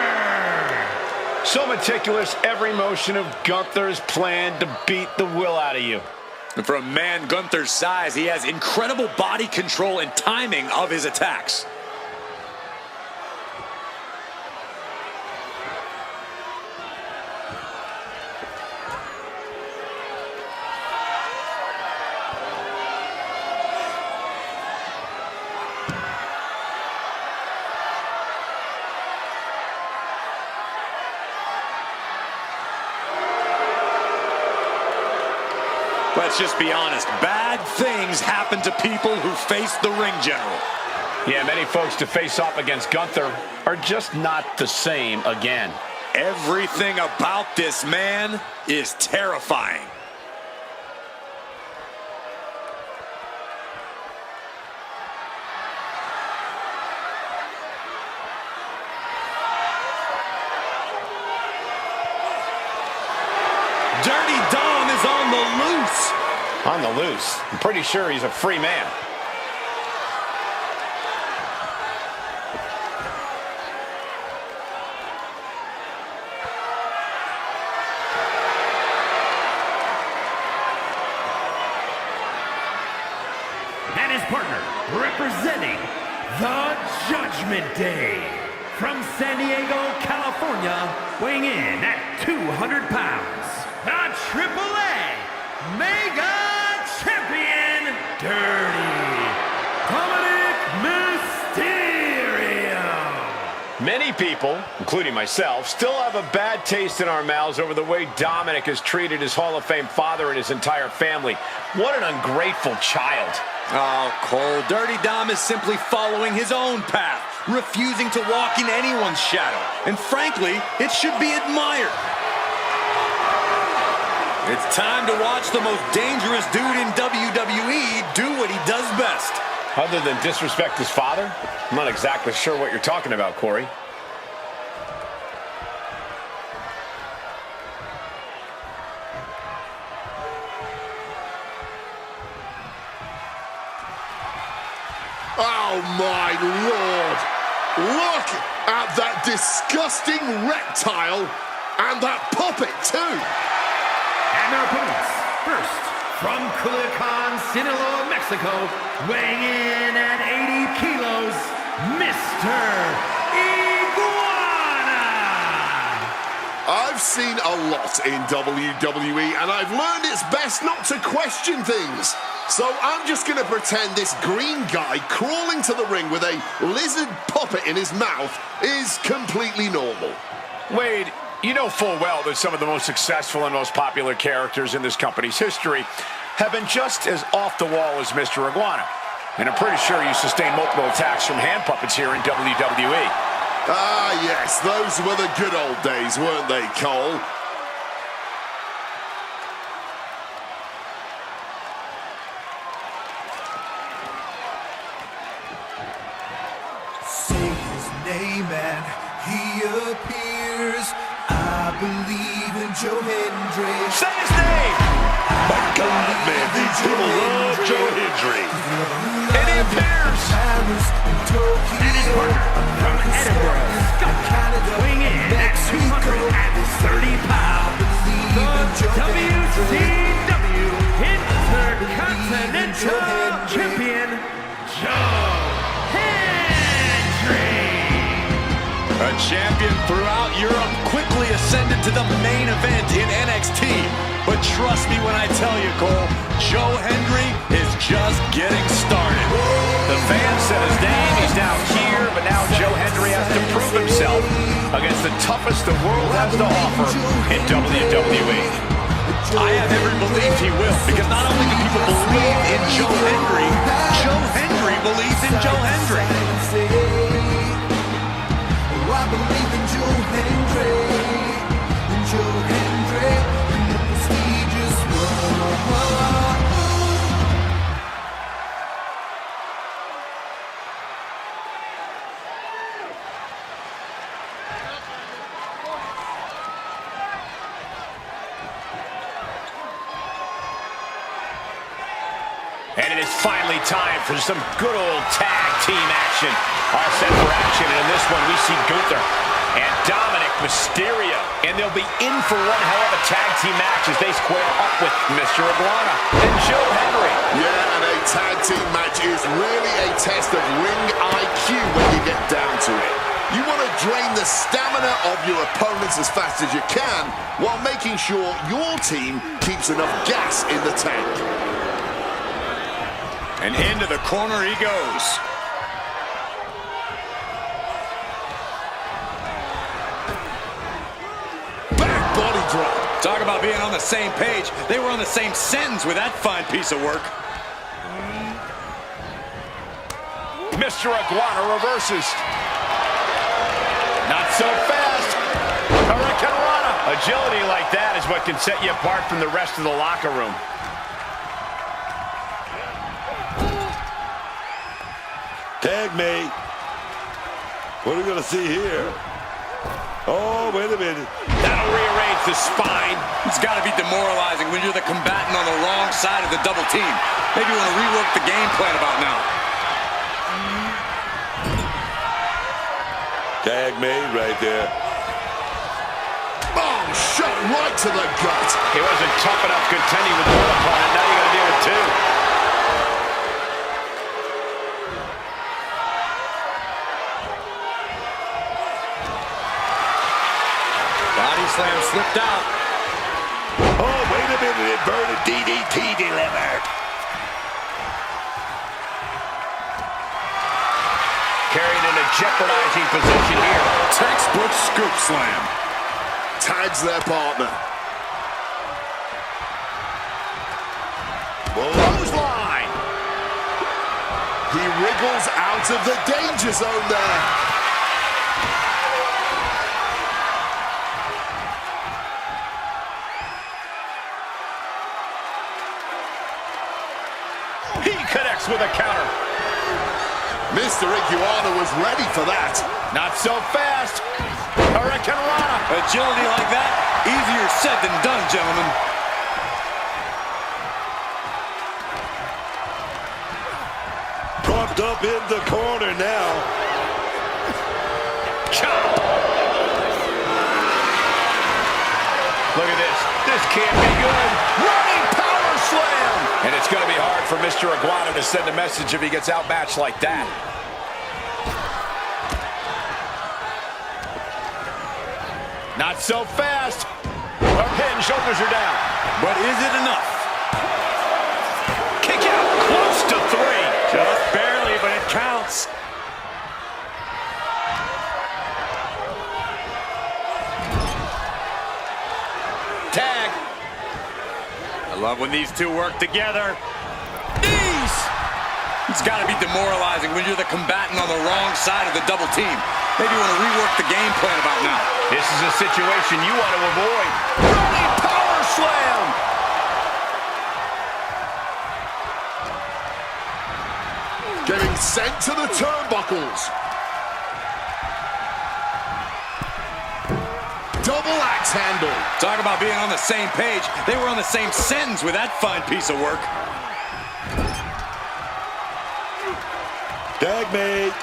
So meticulous, every motion of Gunther's planned to beat the will out of you. And for a man Gunther's size, he has incredible body control and timing of his attacks. Let's just be honest, bad things happen to people who face the ring general. Yeah, many folks to face off against Gunther are just not the same again. Everything about this man is terrifying. Dirty Dom is on the loose. On the loose. I'm pretty sure he's a free man. And his partner, representing the Judgment Day, from San Diego, California, weighing in at 200 pounds, the AAA Mega Champion, Dirty Mysterio. Many people, including myself, still have a bad taste in our mouths over the way Dominic has treated his Hall of Fame father and his entire family. What an ungrateful child. Oh, Cole, Dirty Dom is simply following his own path, refusing to walk in anyone's shadow. And frankly, it should be admired. It's time to watch the most dangerous dude in WWE do what he does best. Other than disrespect his father? I'm not exactly sure what you're talking about, Corey. Oh, my Lord. Look at that disgusting reptile and that puppet, too. And their opponents, first, from Culiacan, Sinaloa, Mexico, weighing in at 80 kilos, Mr. Iguana! I've seen a lot in WWE, and I've learned it's best not to question things. So I'm just going to pretend this green guy crawling to the ring with a lizard puppet in his mouth is completely normal. Wade, you know full well that some of the most successful and most popular characters in this company's history have been just as off the wall as Mr. Iguana. And I'm pretty sure you sustained multiple attacks from hand puppets here in WWE. Ah, yes, those were the good old days, weren't they, Cole? Say his name and he appears. I believe in Joe Hendry. Say his name! My God, man, these people love Joe Hendry. And he appears! And his partner, from Edinburgh, Scotland, weighing in at 230 pounds, the WCW Intercontinental Champion, Joe Hendry. A champion throughout Europe, quickly ascended to the main event in NXT. But trust me when I tell you, Cole, Joe Hendry is just getting started. The fans said his name, he's now here, but now Joe Hendry has to prove himself against the toughest the world has to offer in WWE. I have every belief he will, because not only do people believe in Joe Hendry believes in Joe Hendry. I believe in Joe Hendry. And it is finally time for some good old tag team action. All set for action, and in this one we see Gunther and Dominic Mysterio. And they'll be in for one hell of a tag team match as they square up with Mr. Iguana and Joe Henry. Yeah, and a tag team match is really a test of ring IQ when you get down to it. You want to drain the stamina of your opponents as fast as you can while making sure your team keeps enough gas in the tank. And into the corner he goes. Back body drop. Talk about being on the same page. They were on the same sentence with that fine piece of work. Mr. Iguana reverses. Not so fast. Hurricane Rana. Agility like that is what can set you apart from the rest of the locker room. Tag me. What are we going to see here? Oh, wait a minute. That'll rearrange the spine. It's got to be demoralizing when you're the combatant on the wrong side of the double team. Maybe you want to rework the game plan about now. Tag made right there. Oh, shot right to the gut. He wasn't tough enough contending with one opponent. Now you got to deal with two. Body slam slipped out. Oh, wait a minute. Inverted DDT delivered. Carried in a jeopardizing position here. Textbook scoop slam. Tags their partner. Clothesline. He wriggles out of the danger zone there. He connects with a counter. Mr. Iguana was ready for that. Not so fast. Hurricane Rana. Agility like that, easier said than done, gentlemen. Propped up in the corner now. Look at this. This can't be good. Running power slam. And it's going to be hard for Mr. Iguana to send a message if he gets outmatched like that. Not so fast. Our pin, shoulders are down. But is it enough? Kick out, close to three. Just barely, but it counts. Tag. I love when these two work together. Knees! It's got to be demoralizing when you're the combatant on the wrong side of the double team. Maybe you want to rework the game plan about now. This is a situation you want to avoid. Running power slam. Getting sent to the turnbuckles. Double axe handle. Talk about being on the same page. They were on the same sentence with that fine piece of work. Tag made.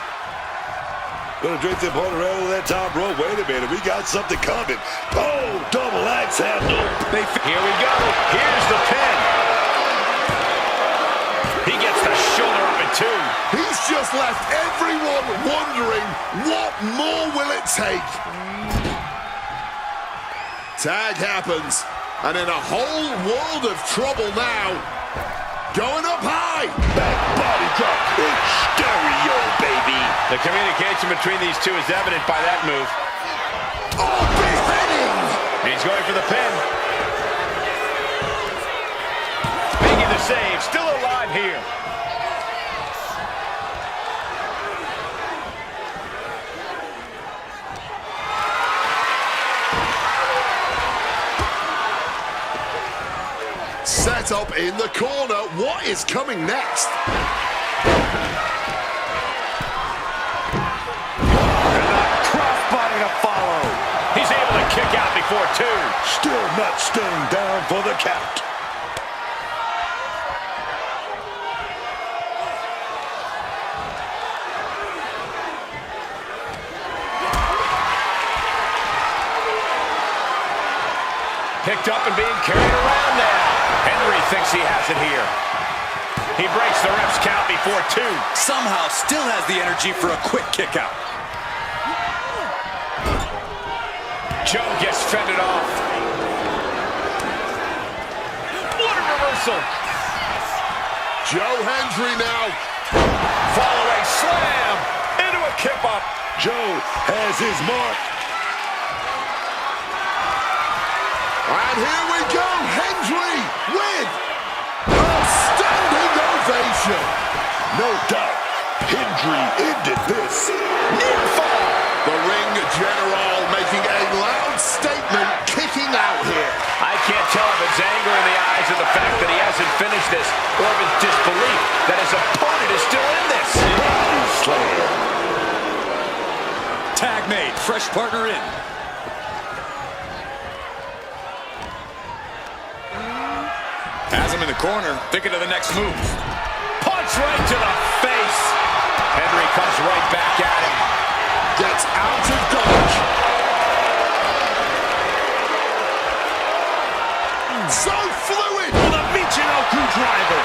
Gonna drink the opponent right over that top rope. Wait a minute, we got something coming. Oh, double axe handle. Here we go. Here's the pin. He gets the shoulder up at two. He's just left everyone wondering, what more will it take? Tag happens, and in a whole world of trouble now. Going up high. Back body drop in stereo, baby. The communication between these two is evident by that move. Oh, beheading. He's going for the pin. Making the save. Still alive here. Set up in the corner. What is coming next? Crossbody to follow. He's able to kick out before two. Still not staying down for the count. Picked up and being carried around now. Henry thinks he has it here. He breaks the ref's count before 2. Somehow still has the energy for a quick kick out. Joe gets fended off. What a reversal. Joe Hendry now. Fallaway slam into a kip up. Joe has his mark. And here we go, Hendry with a standing ovation. No doubt, Hendry ended this. Near fall. The ring general making a loud statement, kicking out here. I can't tell if it's anger in the eyes of the fact that he hasn't finished this, or if it's disbelief that his opponent is still in this. Body slam. Tag made, fresh partner in. Has him in the corner, thinking of the next move. Punch right to the face. Henry comes right back at him. Gets out of dodge. So fluid. For the Michinoku driver.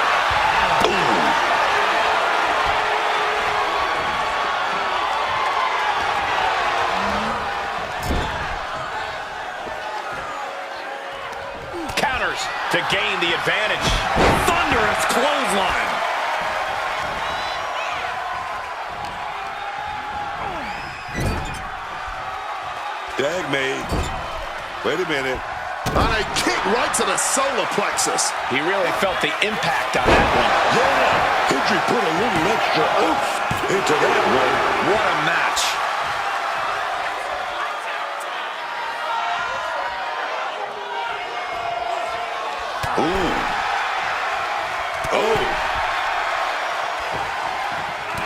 Counters to gain the advantage. Thunderous clothesline. Tag made. Wait a minute. And a kick right to the solar plexus. He really felt the impact on that one. Yeah, Hendry put a little extra oomph into that one. What a match. Ooh. Oh.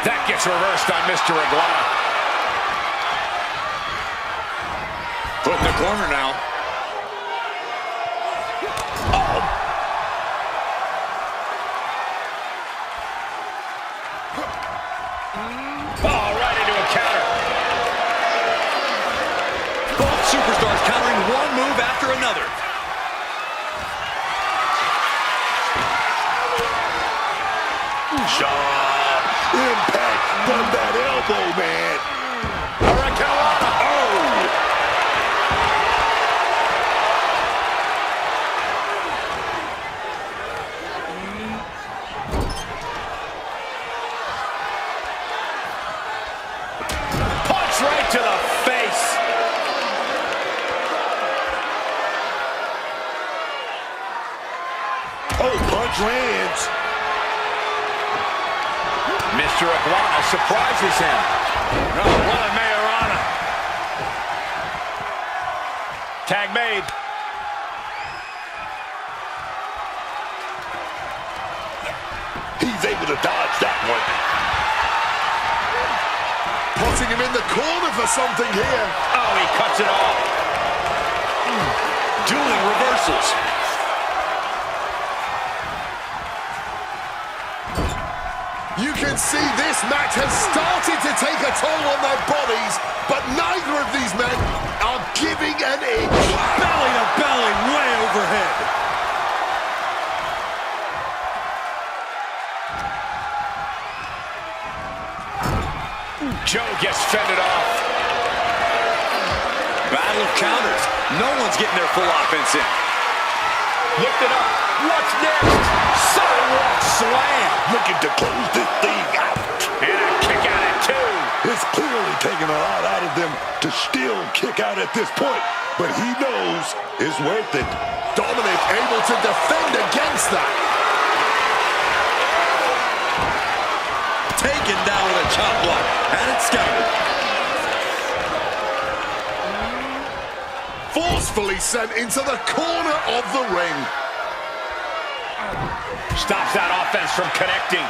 That gets reversed on Mr. Iguana. Put in the corner now. Oh, right into a counter. Both superstars countering one move after another. Sharp impact from that elbow, man. Hurricanrana. Oh. Punch right to the face. Oh, punch lands. Mr. Iguana surprises him. Oh, what a Mayorana. Tag made. He's able to dodge that one. Putting him in the corner for something here. Oh, he cuts it off. Dueling reversals. You can see this match has started to take a toll on their bodies, but neither of these men are giving an inch. Belly to belly, way overhead. Joe gets fended off. Battle of counters. No one's getting their full offense in. Lifted up. What's next? Sidewalk slam. Looking to close this thing out. And a kick out at 2. It's clearly taking a lot out of them to still kick out at this point, but he knows it's worth it. Dominic able to defend against that. Taken down with a chop block. And it's scouted. Forcefully sent into the corner of the ring. Stops that offense from connecting.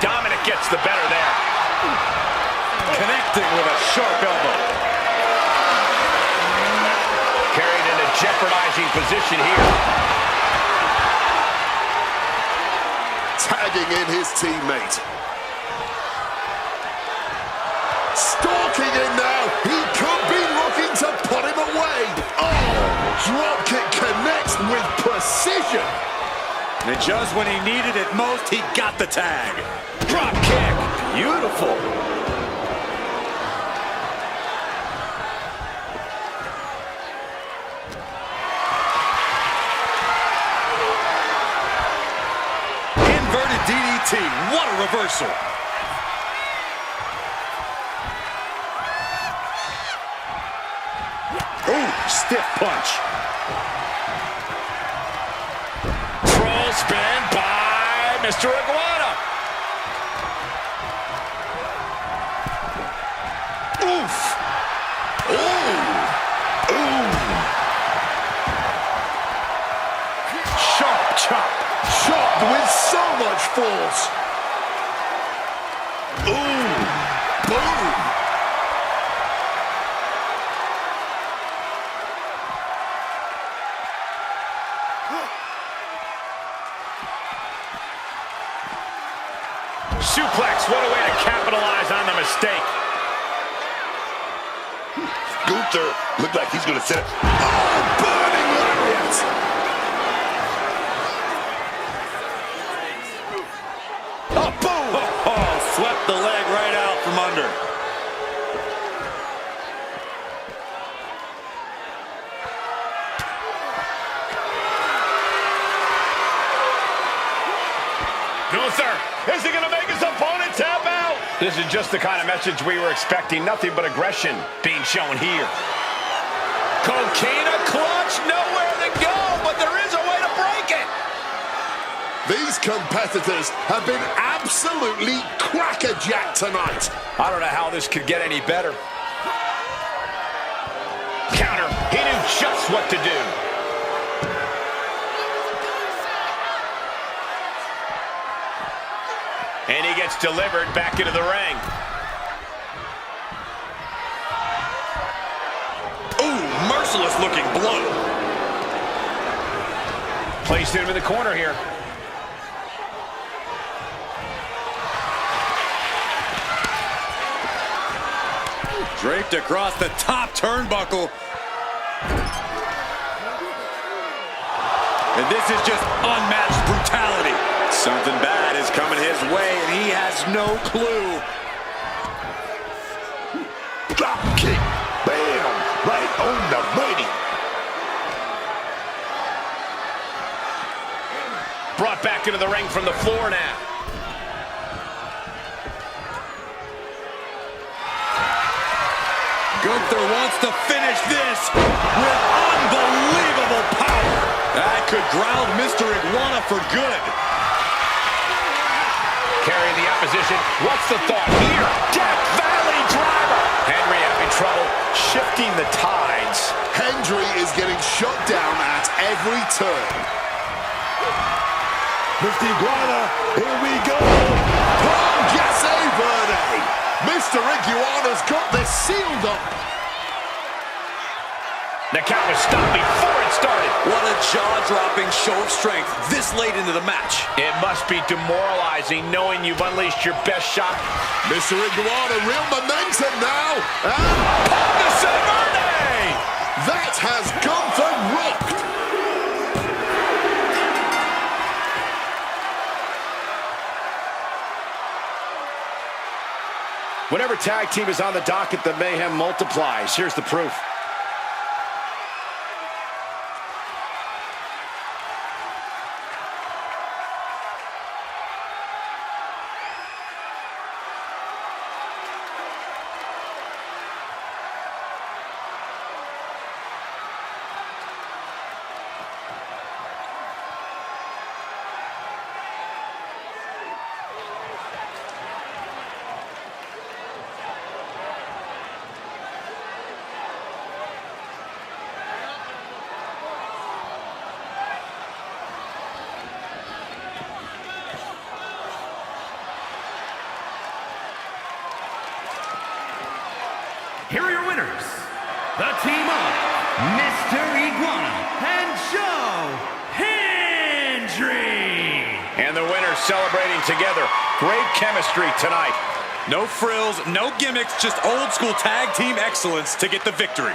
Dominic gets the better there. Connecting with a sharp elbow. Carried in a jeopardizing position here. tagging in his teammate. Stalking in now. He could be looking to put him away. Oh, dropkick connects with precision. And just when he needed it most, he got the tag. Drop kick. Beautiful. Inverted DDT. What a reversal. Ooh, stiff punch. Troll spin by Mr. Iguana. Oof. Ooh. Ooh. Sharp chop. Chopped with so much force. Ooh. Boom. Suplex, what a way to capitalize on the mistake. Gunther looked like he's going to set it. Oh, burning lariat. Oh, boom! Oh, swept the leg right out from under. Gunther, is he going to make his opponent tap out? This is just the kind of message we were expecting. Nothing but aggression being shown here. Coquina clutch, nowhere to go, but there is a way to break it. These competitors have been absolutely crackerjacked tonight. I don't know how this could get any better. Counter, he knew just what to do. And he gets delivered back into the ring. Ooh, merciless looking blow. Placed him in the corner here. Draped across the top turnbuckle. And this is just unmatched brutality. Something bad is coming his way, and he has no clue. Drop kick. Bam. Right on the money. Brought back into the ring from the floor now. Gunther wants to finish this with unbelievable power. That could ground Mr. Iguana for good. Carrying the opposition. What's the thought here? Death Valley driver. Henry having trouble shifting the tides. Hendry is getting shut down at every turn. Mr. Iguana, here we go. Gasse Verde. Mr. Iguana's got this sealed up. The count was stopped before it started. What a jaw-dropping show of strength this late into the match. It must be demoralizing knowing you've unleashed your best shot. Mr. Iguana, real momentum now. And Gasse Verde! that has Gunther rocked. Whenever tag team is on the docket, the mayhem multiplies. Here's the proof. Here are your winners, the team of Mr. Iguana and Joe Hendry. And the winner players celebrating together. Great chemistry tonight. No frills, no gimmicks, just old school tag team excellence to get the victory.